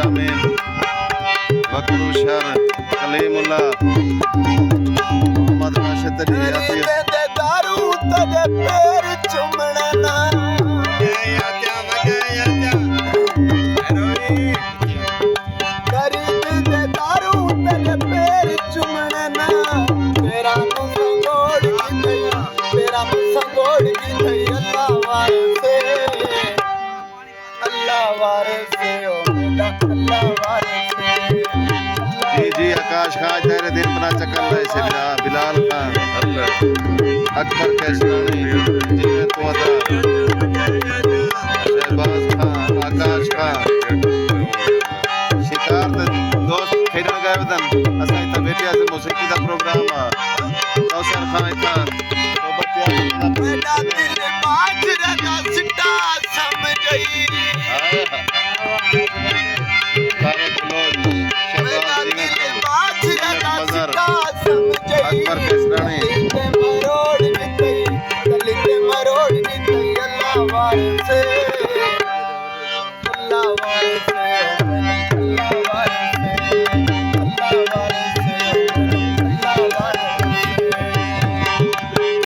आमीन। वकरू शर कलीमुल्लाह मोहम्मद राशिद तजरियाती दे दारू तेरे पैर चुमना गरीब दे दारू तेरे पैर चुमना तेरा संगोड़ की थैया तेरा संगोड़ की थैया अल्लाह वारिसे ओ मेरा अल्लाह वारिसे जी जी आकाश खां तेरे दिन बना चक्कर लाए से बिलाल खान अकबर कैसरानी जी मैं तो अदा शहबाज खान आकाश खान शिकार ते दोस्त खेडन गए वदन असां इता बैठे से मौसीकी दा प्रोग्राम आ कौसर खान इता तो बच्चे मेरा दिल बाजरे दा सिटा समझई